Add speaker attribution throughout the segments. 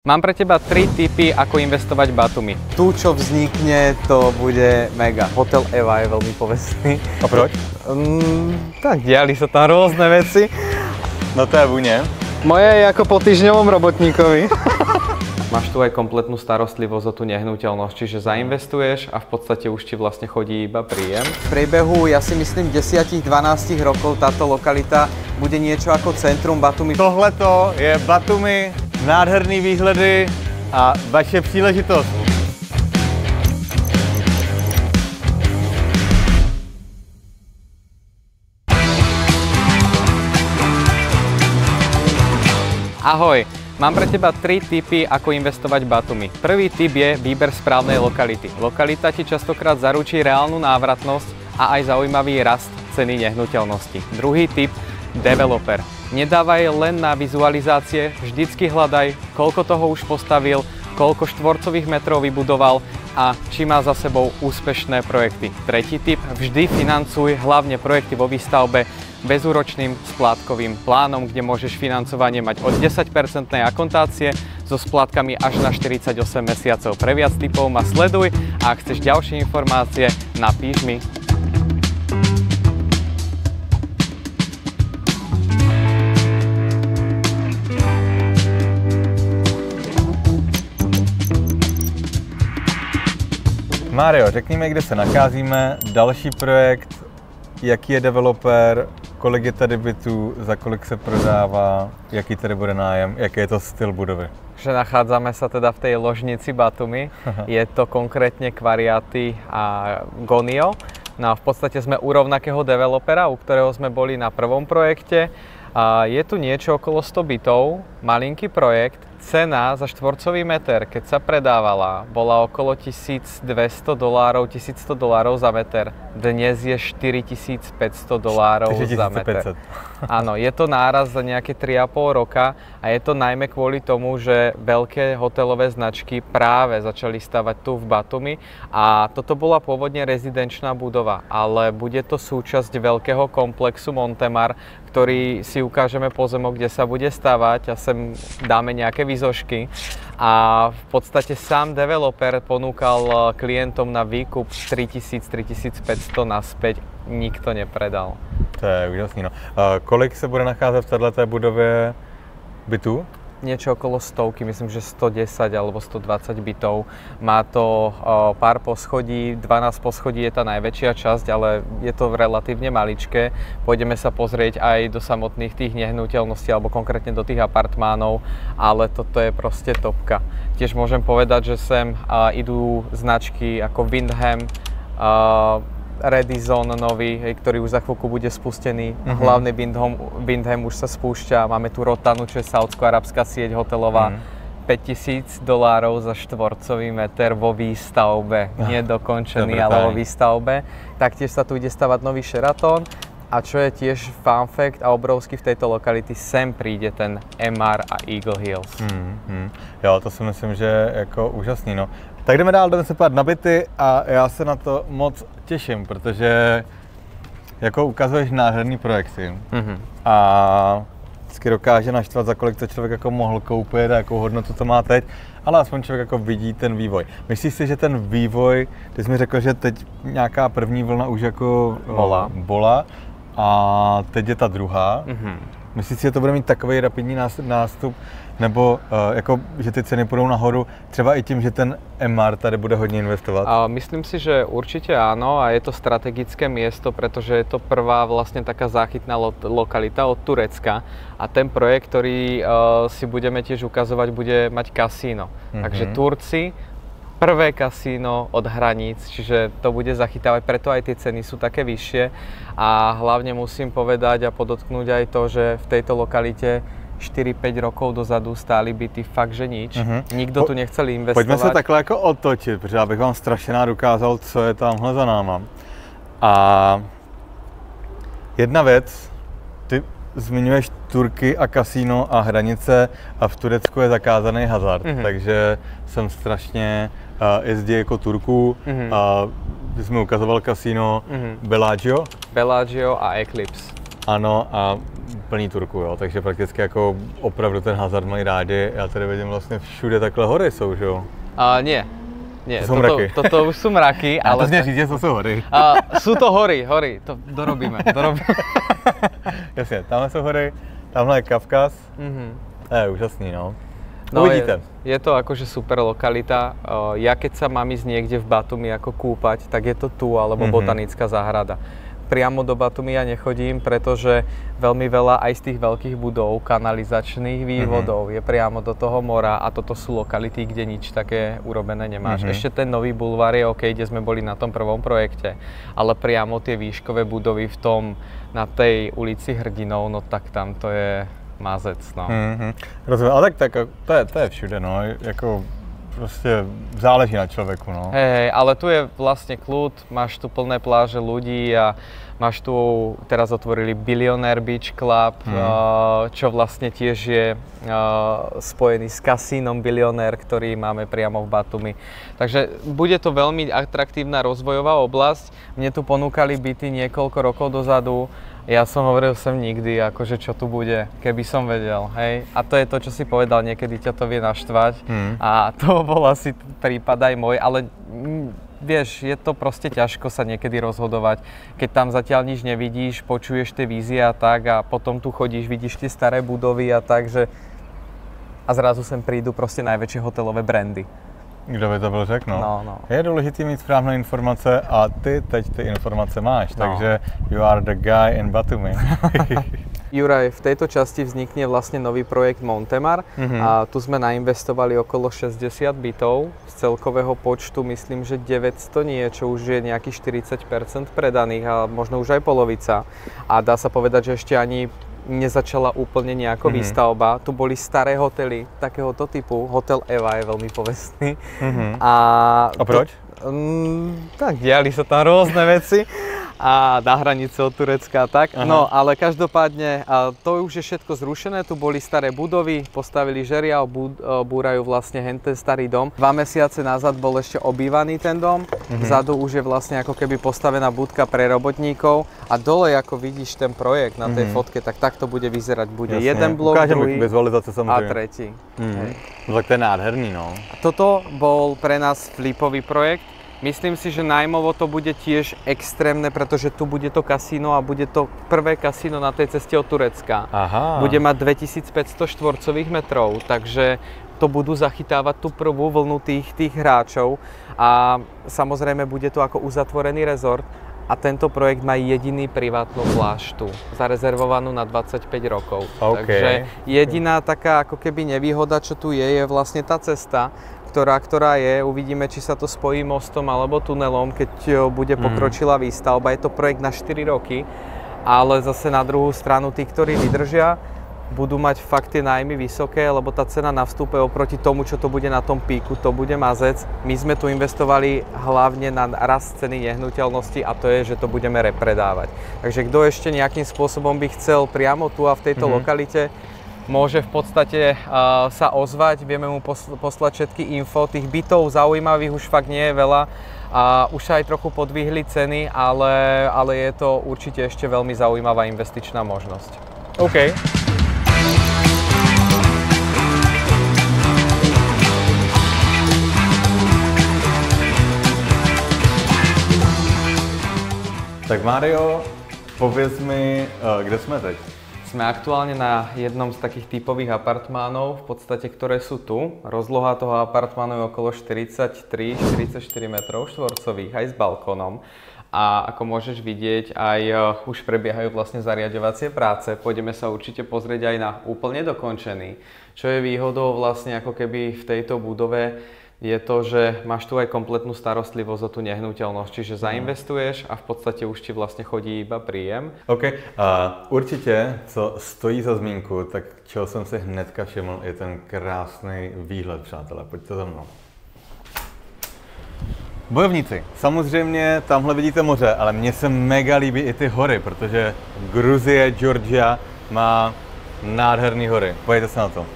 Speaker 1: Mám pre teba 3 tipy, ako investovať v Batumi.
Speaker 2: Tu, čo vznikne, to bude mega. Hotel Eva je veľmi povestný.
Speaker 1: A proč?
Speaker 2: Tak diali sa tam rôzne veci.
Speaker 1: No to je vúne.
Speaker 2: Moje je ako po týždňovom robotníkovi.
Speaker 1: Máš tu aj kompletnú starostlivosť o tú nehnuteľnosť, čiže zainvestuješ a v podstate už ti vlastne chodí iba príjem.
Speaker 2: V priebehu, ja si myslím, 10-12 rokov táto lokalita bude niečo ako centrum Batumi.
Speaker 3: Tohleto je Batumi, nádherný výhledy a vaše příležitost.
Speaker 1: Ahoj, mám pre teba 3 tipy, ako investovať v Batumi. Prvý tip je výber správnej lokality. Lokalita ti častokrát zaručí reálnu návratnosť a aj zaujímavý rast ceny nehnuteľnosti. Druhý tip, developer. Nedávaj len na vizualizácie, vždycky hľadaj, koľko toho už postavil, koľko štvorcových metrov vybudoval a či má za sebou úspešné projekty. Tretí tip, vždy financuj hlavne projekty vo výstavbe bezúročným splátkovým plánom, kde môžeš financovanie mať od 10% akontácie so splátkami až na 48 mesiacov. Pre viac tipov ma sleduj a ak chceš ďalšie informácie, napíš mi.
Speaker 3: Mário, řekni mi, kde se nacházíme, další projekt, jaký je developer, kolik je tady bytů, za kolik se prodává, jaký tady bude nájem, jaký je to styl budovy.
Speaker 1: Že nachádzame sa teda v tej ložnici Batumi. Je to konkrétne Kvariaty a Gonio. No a v podstate sme u rovnakého developera, u ktorého sme boli na prvom projekte. A je tu niečo okolo 100 bytov, malinký projekt. Cena za štvorcový meter, keď sa predávala, bola okolo $1200, $1100 za meter. Dnes je $4500 za meter. Áno, je to náraz za nejaké 3,5 roka a je to najmä kvôli tomu, že veľké hotelové značky práve začali stavať tu v Batumi a toto bola pôvodne rezidenčná budova, ale bude to súčasť veľkého komplexu Montemar, ktorý si ukážeme pozemok, kde sa bude stavať a sem dáme nejaké výzožky. A v podstate sám developer ponúkal klientom na výkup 3000-3500 naspäť, nikto nepredal.
Speaker 3: To je úžasný, no. Kolik se bude nacházet v této budově bytů?
Speaker 1: Niečo okolo 100, myslím, že 110 alebo 120 bytov. Má to pár poschodí, 12 poschodí je tá najväčšia časť, ale je to relatívne maličké. Pôjdeme sa pozrieť aj do samotných tých nehnuteľností, alebo konkrétne do tých apartmánov, ale toto je proste topka. Tiež môžem povedať, že sem idú značky ako Windham, Redison nový, ktorý už za chvíľku bude spustený. Hlavne Windham už sa spúšťa. Máme tu Rotanu, čo je saúdsko-arabská sieť hotelová. $5000 za štvorcový meter vo výstavbe. Nedokončený, ale vo výstavbe. Taktiež sa tu ide stavať nový Sheraton. A čo je tiež fun fact a obrovský v tejto lokality, sem príde ten MR a Eagle Hills.
Speaker 3: Jo, to si myslím, že je jako úžasný, no. Tak jdeme dál, jdeme se podívat na byty a já se na to moc těším, protože jako ukazuješ nádherný projekty a vždycky dokáže naštvat, za kolik to člověk jako mohl koupit a jakou hodnotu to má teď, ale aspoň člověk jako vidí ten vývoj. Myslíš si, že ten vývoj, ty jsi mi řekl, že teď nějaká první vlna už jako bola a teď je ta druhá. Myslíš si, že to bude mít takový rapidní nástup, nebo jako, že ty ceny půjdou nahoru, třeba i tím, že ten MR tady bude hodně investovat?
Speaker 1: Myslím si, že určite áno a je to strategické miesto, pretože je to prvá vlastne taká záchytná lokalita od Turecka a ten projekt, ktorý si budeme tiež ukazovať, bude mať kasíno. Takže Turci, prvé kasíno od hraníc, čiže to bude zachytávať, preto aj tie ceny sú také vyššie a hlavne musím povedať a podotknúť aj to, že v tejto lokalite 4-5 rokov dozadu stáli byty fakt, že nič. Nikdo tu nechcel investovať.
Speaker 3: Pojďme se takhle jako otočit, protože já bych vám strašně rád ukázal, co je tamhle za náma. A jedna věc, ty zmiňuješ Turky a kasíno a hranice a v Turecku je zakázaný hazard, takže jsem strašně jezdí jako Turků. Ty jsi mi ukazoval kasíno Bellagio.
Speaker 1: Bellagio a Eclipse.
Speaker 3: Ano, a plný Turku, jo, takže prakticky jako opravdu ten hazard mají rádi. Já tady vidím vlastně všude takhle hory jsou, že jo?
Speaker 1: Nie. Nie,
Speaker 3: to sú mraky.
Speaker 1: Toto už sú mraky, ale...
Speaker 3: To znie říct, že to sú hory.
Speaker 1: Sú to hory, to dorobíme.
Speaker 3: Jasně, tamhle jsou hory, tamhle je Kavkaz. To je úžasný, no.
Speaker 1: No,
Speaker 3: Uvidíte.
Speaker 1: Je to akože super lokalita. Ja keď sa mám ísť niekde v Batumi ako kúpať, tak je to tu, alebo botanická záhrada. Priamo do Batumi ja nechodím, pretože veľmi veľa aj z tých veľkých budov, kanalizačných vývodov je priamo do toho mora a toto sú lokality, kde nič také urobené nemáš. Ešte ten nový bulvár je OK, kde sme boli na tom prvom projekte, ale priamo tie výškové budovy na tej ulici Hrdinov, no tak tam to je mazec, no.
Speaker 3: Rozumím, ale tak to je všude, no, jako prostě záleží na človeku, no.
Speaker 1: Hej, ale tu je vlastne kľud, máš tu plné pláže ľudí a máš tu, teraz otvorili Billionaire Beach Club, čo vlastne tiež je spojený s kasínom Billionaire, ktorý máme priamo v Batumi. Takže bude to veľmi atraktívna rozvojová oblasť. Mne tu ponúkali byty niekoľko rokov dozadu. Ja som hovoril sem nikdy, akože čo tu bude, keby som vedel, hej. A to je to, čo si povedal, niekedy ťa to vie naštvať. A to bol asi prípad aj môj, ale vieš, je to proste ťažko sa niekedy rozhodovať, keď tam zatiaľ nič nevidíš, počuješ tie vízie a tak a potom tu chodíš, vidíš tie staré budovy a tak, že a zrazu sem prídu proste najväčšie hotelové brandy.
Speaker 3: Kdo by to byl řekl, no.
Speaker 1: No.
Speaker 3: Je důležité mít správné informace a ty teď ty informace máš, takže you are the guy in Batumi.
Speaker 1: Juraj, v tejto časti vznikne vlastne nový projekt Montemar a tu sme nainvestovali okolo 60 bytov z celkového počtu, myslím, že 900 niečo, už je nejakých 40% predaných a možno už aj polovica. A dá sa povedať, že ešte ani nezačala úplne nejako výstavba. Tu boli staré hotely takéhoto typu. Hotel Eva je veľmi povestný. A
Speaker 3: proč?
Speaker 1: Tak diali sa tam rôzne veci a na hranice od Turecka a tak. No, ale každopádne to už je všetko zrušené. Tu boli staré budovy, postavili žeriav, búrajú vlastne ten starý dom. 2 mesiace nazad bol ešte obývaný ten dom. Vzadu už je vlastne ako keby postavená budka pre robotníkov a dole, ako vidíš ten projekt na tej fotke, tak takto bude vyzerať. Bude jeden blok, druhý a tretí.
Speaker 3: No tak to je nádherný, no.
Speaker 1: Toto bol pre nás flipový projekt. Myslím si, že nájmovo to bude tiež extrémne, pretože tu bude to kasíno a bude to prvé kasíno na tej ceste od Turecka. Bude mať 2500 štvorcových metrov, takže to budú zachytávať tú prvú vlnu tých hráčov a samozrejme bude to ako uzatvorený rezort a tento projekt má jediný privátnu pláž tu, zarezervovanú na 25 rokov. Takže jediná taká ako keby nevýhoda, čo tu je vlastne tá cesta, ktorá je. Uvidíme, či sa to spojí mostom alebo tunelom, keď bude pokročilá výstavba. Je to projekt na 4 roky, ale zase na druhú stranu tí, ktorí vydržia, budú mať fakt tie nájmy vysoké, lebo tá cena na vstupe oproti tomu, čo to bude na tom píku, to bude mazec. My sme tu investovali hlavne na rast ceny nehnuteľnosti a to je, že to budeme repredávať. Takže kto ešte nejakým spôsobom by chcel priamo tu a v tejto lokalite, môže v podstate sa ozvať, vieme mu poslať všetky info. Tých bytov zaujímavých už fakt nie je veľa a už sa aj trochu podvihli ceny, ale je to určite ešte veľmi zaujímavá investičná možnosť.
Speaker 3: OK. Tak Mário, pověz mi, kde jsme teď?
Speaker 1: Sme aktuálne na jednom z takých typových apartmánov, v podstate, ktoré sú tu. Rozloha toho apartmánu je okolo 43-44 metrov štvorcových, aj s balkónom. A ako môžeš vidieť, aj už prebiehajú vlastne zariaďovacie práce. Pôjdeme sa určite pozrieť aj na úplne dokončený. Čo je výhodou vlastne ako keby v tejto budove, je to, že máš tu aj kompletnú starostlivosť o tú nehnuteľnosť, čiže zainvestuješ a v podstate už ti vlastne chodí iba príjem.
Speaker 3: OK, určitě, co stojí za zmínku, tak čeho jsem si hnedka všiml, je ten krásný výhled, přátelé, pojďte za mnou. Bojovníci, samozřejmě tamhle vidíte moře, ale mně se mega líbí i ty hory, protože Gruzie, Georgia má nádherný hory. Pojďte se na to.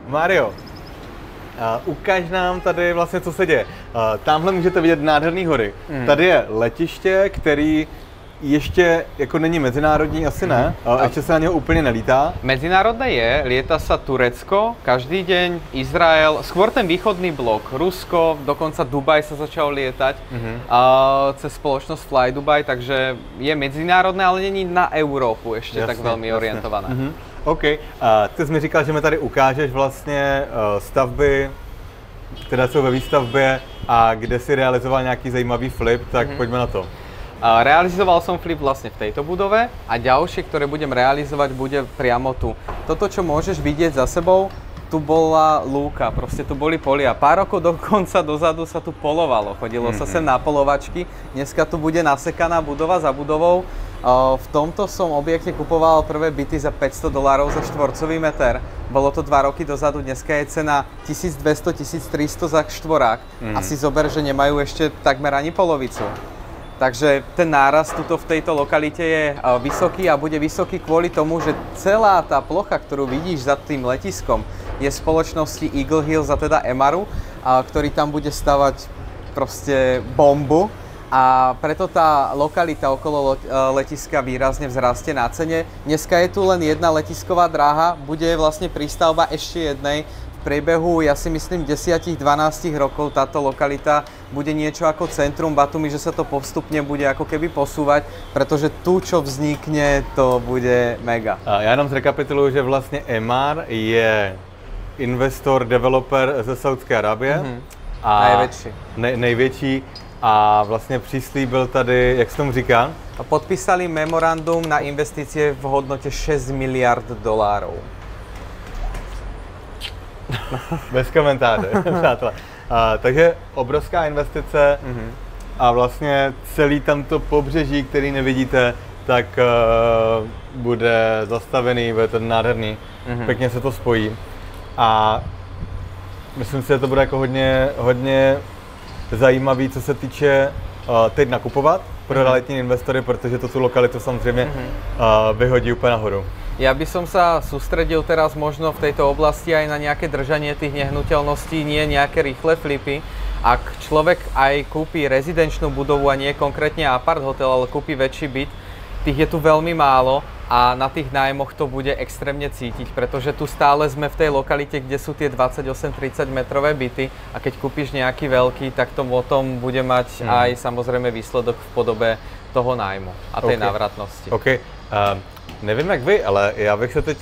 Speaker 3: Mário, Ukaž nám tady vlastně, co se děje. Tamhle můžete vidět nádherný hory. Tady je letiště, který ještě jako není medzinárodní, asi ne, ještě se na něho úplně nelítá.
Speaker 1: Medzinárodné je, lieta sa Turecko, každý deň, Izrael, skôr ten východný blok, Rusko, dokonca Dubaj sa začal lietať cez spoločnosť Fly Dubai, takže je medzinárodné, ale není na Európu ešte tak veľmi orientované.
Speaker 3: OK, ty jsi mi říkal, že mi tady ukážeš vlastně stavby, které jsou ve výstavbě a kde si realizoval nějaký zajímavý flip, tak poďme na to.
Speaker 1: Realizoval som flip vlastne v tejto budove a ďalšie, ktoré budem realizovať, bude priamo tu. Toto, čo môžeš vidieť za sebou, tu bola lúka, proste tu boli polia. Pár rokov dokonca dozadu sa tu polovalo, chodilo sa sem na polovačky. Dneska tu bude nasekaná budova za budovou. V tomto som objekte kupoval prvé byty za $500 za štvorcový meter. Bolo to 2 roky dozadu, dneska je cena 1200-1300 za štvorák. Asi zober, že nemajú ešte takmer ani polovicu. Takže ten náraz tuto v tejto lokalite je vysoký a bude vysoký kvôli tomu, že celá tá plocha, ktorú vidíš za tým letiskom, je spoločnosti Eagle Hills a teda Emaru, ktorý tam bude stavať proste bombu. A preto tá lokalita okolo letiska výrazne vzrastie na cene. Dneska je tu len jedna letisková dráha, bude vlastne prístavba ešte jednej. V priebehu, ja si myslím, 10-12 rokov táto lokalita bude niečo ako centrum Batumi, že sa to postupne bude ako keby posúvať, pretože tu, čo vznikne, to bude mega.
Speaker 3: Já jenom zrekapituluji, že vlastně Emar je investor, developer ze Saudské Arábie. A
Speaker 1: Najväčší.
Speaker 3: Největší. A vlastně přislíbil tady, jak se tomu říká?
Speaker 1: Podpísali memorandum na investície v hodnote $6 miliard.
Speaker 3: Bez komentáře, přátelé. Takže obrovská investice a vlastně celý tamto pobřeží, který nevidíte, tak bude zastavený, bude to nádherný, pěkně se to spojí. A myslím si, že to bude jako hodně zajímavý, co se týče teď nakupovat pro realitní investory, protože to tu lokalitu samozřejmě vyhodí úplně nahoru.
Speaker 1: Ja by som sa sústredil teraz možno v tejto oblasti aj na nejaké držanie tých nehnuteľností, nie nejaké rýchle flipy. Ak človek aj kúpi rezidenčnú budovu a nie konkrétne apart hotel, ale kúpi väčší byt, tých je tu veľmi málo a na tých nájmoch to bude extrémne cítiť, pretože tu stále sme v tej lokalite, kde sú tie 28-30 metrové byty a keď kúpiš nejaký veľký, tak to potom bude mať aj samozrejme výsledok v podobe toho nájmu a tej návratnosti.
Speaker 3: OK. Nevím jak vy, ale já bych se teď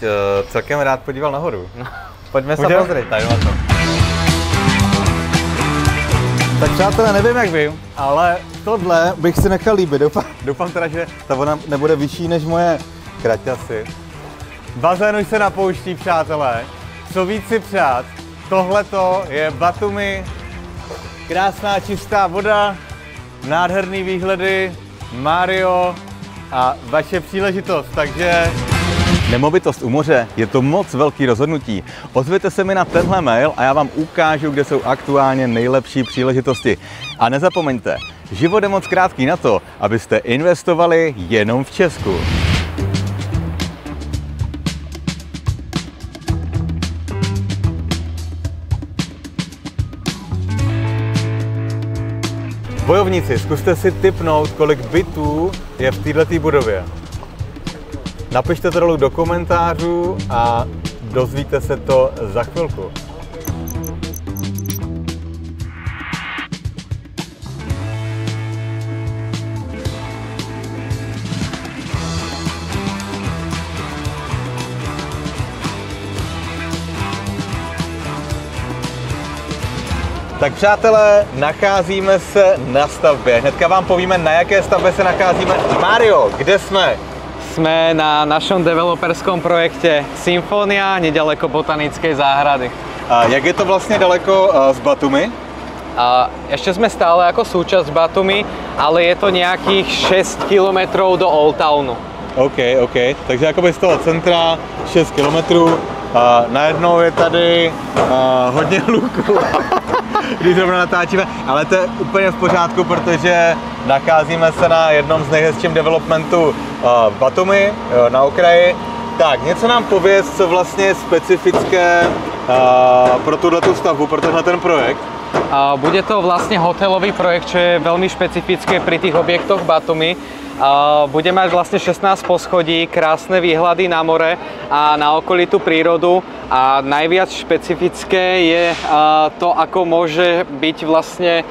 Speaker 3: celkem rád podíval nahoru.
Speaker 1: No, pojďme se pozrieť.
Speaker 3: Tady na to. Tak přátelé, nevím jak vy, ale tohle bych si nechal líbit. Doufám teda, že ta voda nebude vyšší než moje kraťasy. Bazén už se napouští, přátelé. Co víc si přát? Tohleto je Batumi. Krásná čistá voda, nádherný výhledy, Mario a vaše příležitost, takže... Nemovitost u moře, je to moc velký rozhodnutí. Ozvěte se mi na tenhle mail a já vám ukážu, kde jsou aktuálně nejlepší příležitosti. A nezapomeňte, život je moc krátký na to, abyste investovali jenom v Česku. Bojovníci, zkuste si tipnout, kolik bytů je v této budově. Napište to dolů do komentářů a dozvíte se to za chvilku. Tak přátelé, nacházíme se na stavbě. Hnedka vám povíme, na jaké stavbě se nacházíme. Mario, kde jsme?
Speaker 1: Sme na našom developerskom projekte Symfónia, nedaleko Botanickej záhrady.
Speaker 3: A jak je to vlastně daleko z Batumi?
Speaker 1: Ešte sme stále ako súčasť Batumi, ale je to nejakých 6 km do Old Townu.
Speaker 3: OK. Takže jakoby z toho centra 6 km. Najednou je tady hodně hluků, když zrovna natáčíme, ale to je úplně v pořádku, protože nacházíme se na jednom z nejhezčím developmentů v Batumi, na okraji. Tak, něco nám pověz, co vlastně je specifické pro tuhletu stavbu, pro tenhle projekt?
Speaker 1: Bude to vlastne hotelový projekt, čo je veľmi špecifické pri tých objektoch Batumi. Bude mať vlastne 16 poschodí, krásne výhľady na more a na okolitú prírodu a najviac špecifické je to, ako môže byť vlastne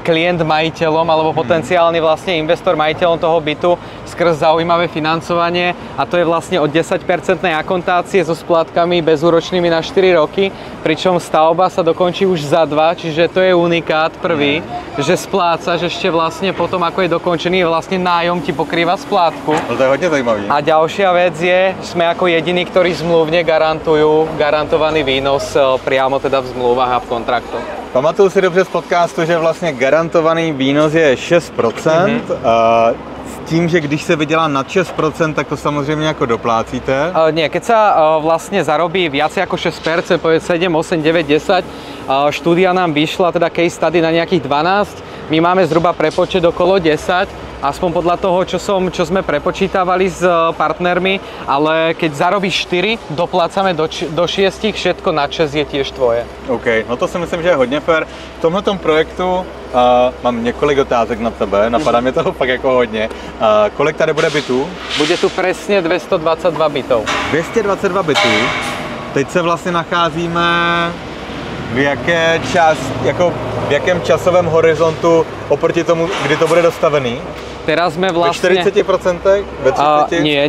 Speaker 1: klient majiteľom alebo potenciálny vlastne investor majiteľom toho bytu skrz zaujímavé financovanie a to je vlastne od 10% akontácie so splátkami bezúročnými na 4 roky, pričom stavba sa dokončí už za 2, čiže to je unikát prvý, že splácaš ešte vlastne potom, ako je dokončený, vlastne nájom ti pokrýva splátku.
Speaker 3: No to je hodne zajímavý.
Speaker 1: A ďalšia vec je, sme ako jediní, ktorí zmluvne garantujú garantovaný výnos priamo teda v zmluvách a v kontraktoch.
Speaker 3: Pamatuju si dobře z podcastu, že vlastně garantovaný výnos je 6%. S tím, že když se vydělá nad 6%, tak to samozřejmě jako doplácíte?
Speaker 1: Nie, keď sa vlastne zarobí viacej ako 6%, povedz 7, 8, 9, 10, štúdia nám vyšla, teda case study na nejakých 12, my máme zhruba prepočet okolo 10, aspoň podľa toho, čo sme prepočítavali s partnermi, ale keď zarobíš 4, doplácame do 6, všetko nad 6 je tiež tvoje.
Speaker 3: OK, no to si myslím, že je hodně fér. V tomhletom projektu mám několik otázek na tebe, napadá mě toho fakt jako hodně. Kolik tady bude bytů?
Speaker 1: Bude tu presne 222 bytov.
Speaker 3: 222 bytů. Teď se vlastně nacházíme v jakém časovém horizontu oproti tomu, kdy to bude dostavený?
Speaker 1: Teraz sme vlastne...
Speaker 3: Ve 40%? Ve 30%?
Speaker 1: Nie.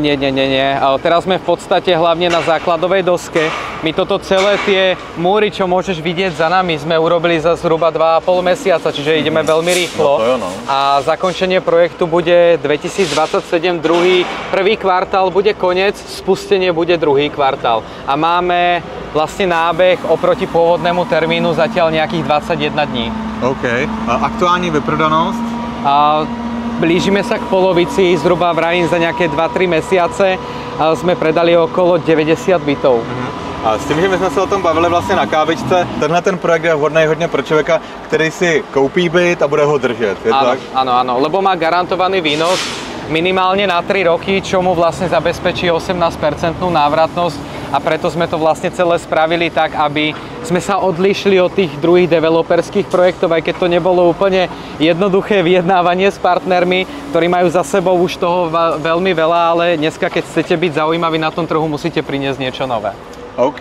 Speaker 1: Teraz sme v podstate hlavne na základovej doske. My toto celé tie múry, čo môžeš vidieť za nami, sme urobili za zhruba 2,5 mesiaca, čiže ideme veľmi rýchlo.
Speaker 3: No.
Speaker 1: A zakončenie projektu bude 2027, prvý kvartál bude koniec, spustenie bude druhý kvartál. A máme vlastne nábeh oproti pôvodnému termínu zatiaľ nejakých 21 dní.
Speaker 3: OK. A aktuální vyprodanosť?
Speaker 1: Blížime sa k polovici, zhruba vrajím za nejaké 2-3 mesiace sme predali okolo 90 bytov.
Speaker 3: A s tím, že my jsme se o tom bavili vlastně na kávičce, tenhle ten projekt je vhodný hodně pro člověka, který si koupí byt a bude ho držet, je tak?
Speaker 1: Áno, lebo má garantovaný výnos minimálne na 3 roky, čo mu vlastne zabezpečí 18% návratnosť a preto sme to vlastne celé spravili tak, aby sme sa odlišili od tých druhých developerských projektov, aj keď to nebolo úplne jednoduché vyjednávanie s partnermi, ktorí majú za sebou už toho veľmi veľa, ale dneska, keď chcete byť zaujímaví na tom trhu, musíte priniesť niečo nové.
Speaker 3: OK.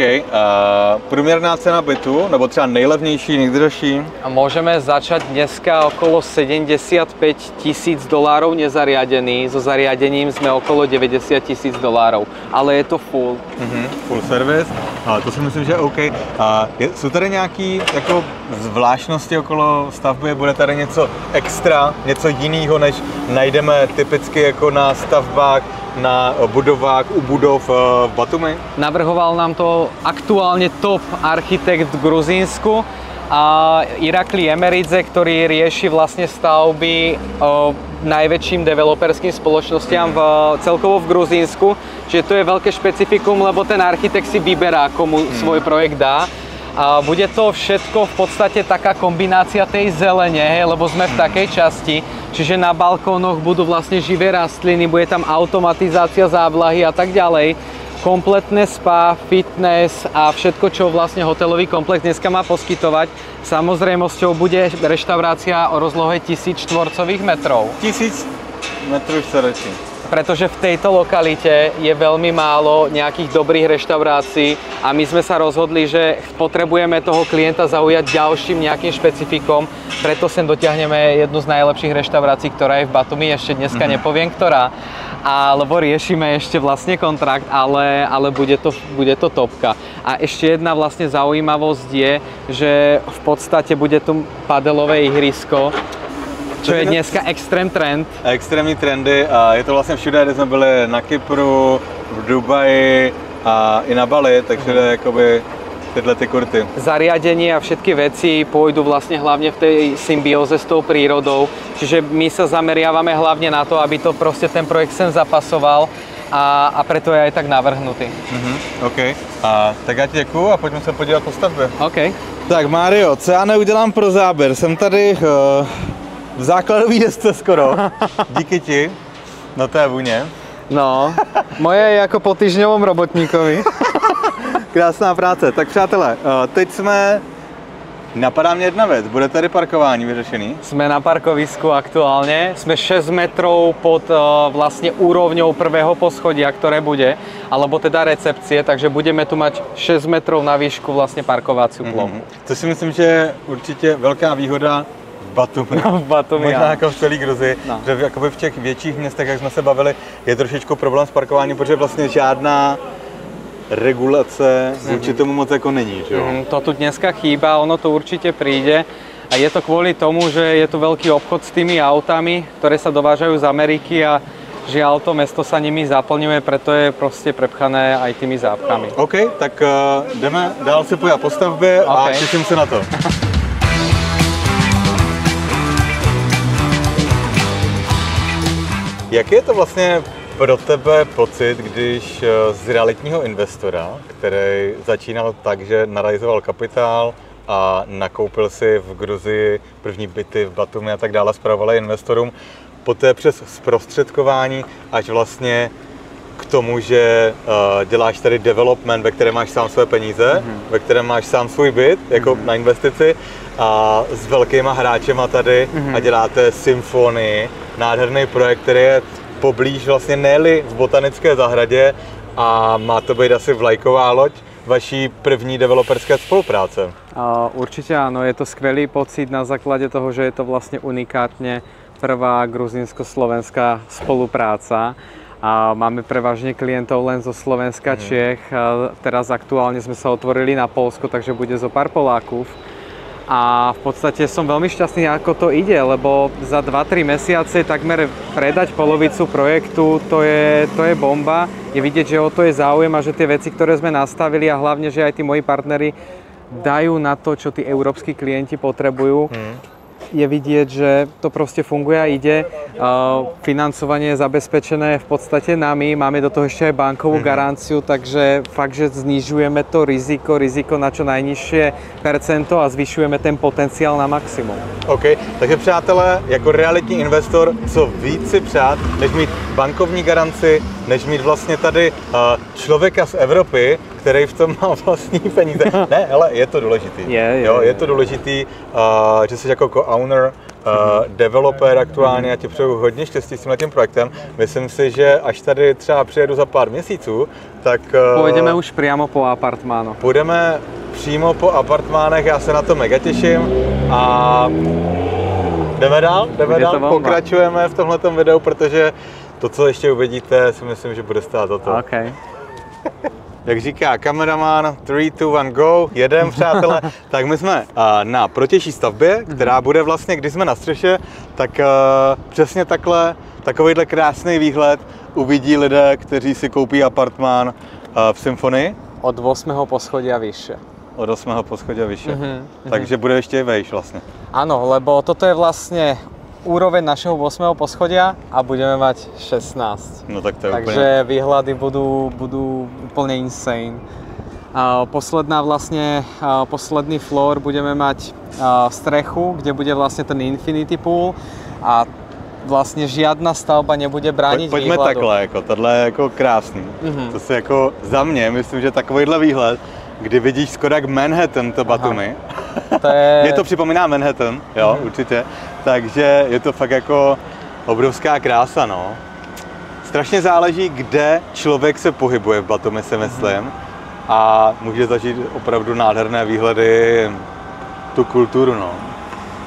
Speaker 3: Průměrná cena bytu, nebo třeba nejlevnější, nejdražší?
Speaker 1: Môžeme začať dneska okolo $75,000 nezariadený. So zariadením sme okolo $90,000, ale je to full.
Speaker 3: Full service. To si myslím, že je OK. Jsou tady nějaké jako zvláštnosti okolo stavby? Bude tady něco extra, něco jiného, než najdeme typicky jako na stavbách, na budovách, u budov v Batumi?
Speaker 1: Navrhoval nám to aktuálne top architekt v Gruzínsku, Irakli Emeridze, ktorý rieši vlastne stavby najväčším developerským spoločnostiam celkovo v Gruzínsku. Čiže to je veľké špecifikum, lebo ten architekt si vyberá, komu svoj projekt dá. A bude to všetko v podstate taká kombinácia tej zelene, lebo sme v takej časti, čiže na balkónoch budú vlastne živé rastliny, bude tam automatizácia závlahy a tak ďalej. Kompletné spa, fitness a všetko, čo vlastne hotelový komplex dneska má poskytovať. Samozrejmosťou bude reštaurácia o rozlohe 1000 štvorcových metrov.
Speaker 3: 1000 metrov štvorcových.
Speaker 1: Pretože v tejto lokalite je veľmi málo nejakých dobrých reštaurácií a my sme sa rozhodli, že potrebujeme toho klienta zaujať ďalším nejakým špecifikom, preto sem dotiahneme jednu z najlepších reštaurácií, ktorá je v Batumi, ešte dneska nepoviem ktorá, lebo riešime ešte vlastne kontrakt, ale bude to topka. A ešte jedna vlastne zaujímavosť je, že v podstate bude tu padelové ihrisko, čo je dneska extrém trend.
Speaker 3: Extrémní trendy a je to vlastně všude, kde jsme byli na Kypru, v Dubaji a i na Bali, takže jakoby tyhle ty kurty.
Speaker 1: Zariadenie a všetky veci pôjdu vlastne hlavne v tej symbióze s tou prírodou, čiže my sa zameriavame hlavne na to, aby to proste ten projekt sem zapasoval a preto je aj tak navrhnutý.
Speaker 3: OK. Tak já ti děkuju a pojďme se podívat po stavbě.
Speaker 1: OK.
Speaker 3: Tak Mário, co já neudělám pro záběr? Jsem tady v základový desce skoro. Díky ti. No to je vůně.
Speaker 1: No, moje je ako po týždňovom robotníkovi.
Speaker 3: Krásná práce. Tak přátelé, teď jsme... Napadá mě jedna věc, bude tady parkování vyřešený?
Speaker 1: Sme na parkovisku aktuálne, sme 6 metrov pod vlastne úrovňou prvého poschodia, ktoré bude, alebo teda recepcie, takže budeme tu mať 6 metrov na výšku vlastne parkovaciu plochu.
Speaker 3: To si myslím, že je určitě velká výhoda v Batumi.
Speaker 1: No, v Batumi,
Speaker 3: možná jako v celé Gruzii,
Speaker 1: no.
Speaker 3: Že jakoby v těch větších městech, jak jsme se bavili, je trošičku problém s parkováním, protože vlastně žádná regulace vůči tomu moc jako není, že jo?
Speaker 1: To tu dneska chýba, ono to určite príde a je to kvôli tomu, že je tu veľký obchod s tými autami, ktoré sa dovážajú z Ameriky a žiaľ to mesto sa nimi zaplňuje, preto je proste prepchané aj tými zápchami.
Speaker 3: OK, tak jdeme dál si pojít po stavbě a těším se na to. Jak je to vlastně pro tebe pocit, když z realitního investora, který začínal tak, že narealizoval kapitál a nakoupil si v Gruzii první byty v Batumi a tak dále, spravoval investorům, poté přes zprostředkování až vlastně k tomu, že děláš tady development, ve kterém máš sám své peníze, ve kterém máš sám svůj byt, jako na investici a s velkýma hráčema tady a děláte symfonii, nádherný projekt, který je poblíž vlastně ne-li v botanické zahradě a má to být asi vlajková loď vaší první developerské spolupráce.
Speaker 1: Určite áno, je to skvelý pocit na základe toho, že je to vlastne unikátne prvá gruzínsko-slovenská spolupráca. A máme prevažne klientov len zo Slovenska, Čiech. Teraz aktuálne sme sa otvorili na Poľsko, takže bude zo pár Polákov. A v podstate som veľmi šťastný, ako to ide, lebo za 2-3 mesiace takmer predať polovicu projektu, to je bomba. Je vidieť, že o to je záujem a že tie veci, ktoré sme nastavili a hlavne, že aj tí moji partneri dajú na to, čo tí európski klienti potrebujú. Je vidieť, že to proste funguje a ide. Financovanie je zabezpečené v podstate nami, máme do toho ešte aj bankovú garanciu, takže fakt, že znižujeme to riziko na čo najnižšie percento a zvyšujeme ten potenciál na maximum. OK,
Speaker 3: takže přátelé, jako realitní investor, co víc si přát, než mít bankovní garanci, než mít vlastně tady člověka z Evropy, který v tom má vlastní peníze. Ne, ale je to důležitý. Je to důležitý, že jsi jako co-owner, developer aktuálně, já ti přeju hodně štěstí s tímhletím projektem. Myslím si, že až tady třeba přijedu za pár měsíců, tak...
Speaker 1: Půjdeme už přímo po apartmánu.
Speaker 3: Půjdeme přímo po apartmánech, já se na to mega těším a jdeme dál, pokračujeme v tomhletom videu, protože to, co ještě uvidíte, si myslím, že bude stát za to.
Speaker 1: Okay.
Speaker 3: Jak říká kameraman, 3, 2, 1, go, jedem, přátelé. Tak my jsme na protější stavbě, která bude vlastně, když jsme na střeše, tak přesně takhle, takovýhle krásný výhled uvidí lidé, kteří si koupí apartmán v Symfonii.
Speaker 1: Od 8. poschodia vyššie.
Speaker 3: Od 8. poschodia vyššie. Takže bude ještě vejš vlastně.
Speaker 1: Áno, lebo toto je vlastne úroveň našeho 8. poschodia a budeme mať 16.
Speaker 3: No tak to je
Speaker 1: takže úplne... výhľady budú úplne insane. Posledný floor budeme mať strechu, kde bude vlastne ten infinity pool a vlastně žiadna stavba nebude bránit výhledu.
Speaker 3: Pojďme takhle, jako, tohle je jako krásný. To si jako za mě, myslím, že takovýhle výhled, kdy vidíš skoro jak Manhattan to Batumi. Mě to připomíná Manhattan, jo, určitě. Takže je to fakt jako obrovská krása, no. Strašně záleží, kde člověk se pohybuje v Batumi, si myslím. A může zažít opravdu nádherné výhledy, tu kulturu, no.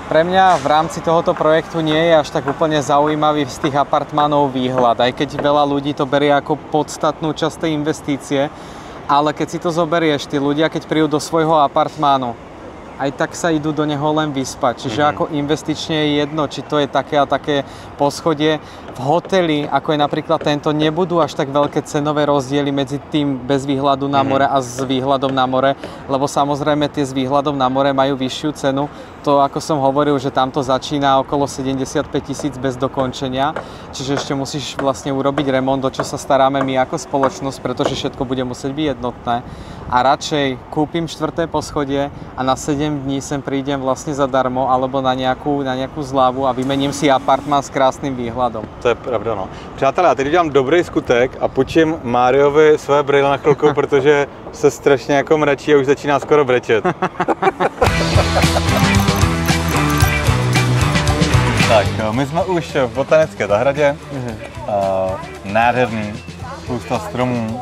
Speaker 1: Pre mňa v rámci tohoto projektu nie je až tak úplne zaujímavý z tých apartmánov výhľad, aj keď veľa ľudí to berie ako podstatnú časť tej investície, ale keď si to zoberieš, tí ľudia, keď prídu do svojho apartmánu, aj tak sa idú do neho len vyspať. Čiže ako investične je jedno, či to je také a také poschodie. V hoteli, ako je napríklad tento, nebudú až tak veľké cenové rozdiely medzi tým bez výhľadu na more a s výhľadom na more, lebo samozrejme tie s výhľadom na more majú vyššiu cenu. To, ako som hovoril, že tamto začína okolo 75 000 bez dokončenia, čiže ešte musíš vlastne urobiť remont, o čo sa staráme my ako spoločnosť, pretože všetko bude musieť byť jednotné.
Speaker 2: a radšej kúpim 4. poschodie a na 7 dní sem prídem vlastne zadarmo alebo na nejakú zľavu a vymením si apartmán s krásným výhľadom.
Speaker 3: To je pravda, no. Přátelé, já teď udělám dobrý skutek a půjčím Máriovi své brýle na chvilku, protože se strašně jako mračí a už začíná skoro brečet. Tak, my jsme už v botanické zahradě. Nádherný, spousta stromů.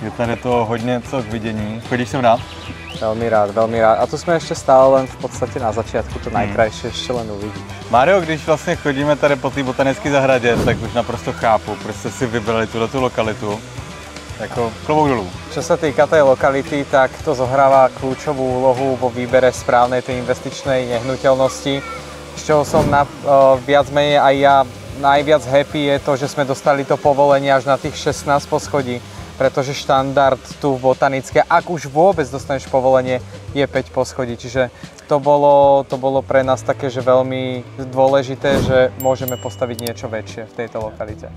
Speaker 3: Je tady to hodně co k vidění. Chodíš sem rád?
Speaker 2: Veľmi rád, veľmi rád. A tu sme ešte stále len v podstate na začiatku, to najkrajšie ešte len uvidíš.
Speaker 3: Mário, když vlastně chodíme tady po té botanické zahradě, tak už naprosto chápu, proč jste si vybrali tu lokalitu. Jako klobouk dolů.
Speaker 2: Čo sa týka tej lokality, tak to zohráva kľúčovú úlohu vo výbere správnej tej investičnej nehnuteľnosti, z čoho som viac menej aj ja najviac happy je to, že sme dostali to povolenie až na tých 16 poschodí, pretože štandard tu v botanické, ak už vôbec dostaneš povolenie, je 5 poschodí. Čiže to bolo pre nás také, že veľmi dôležité, že môžeme postaviť niečo väčšie v tejto lokalite.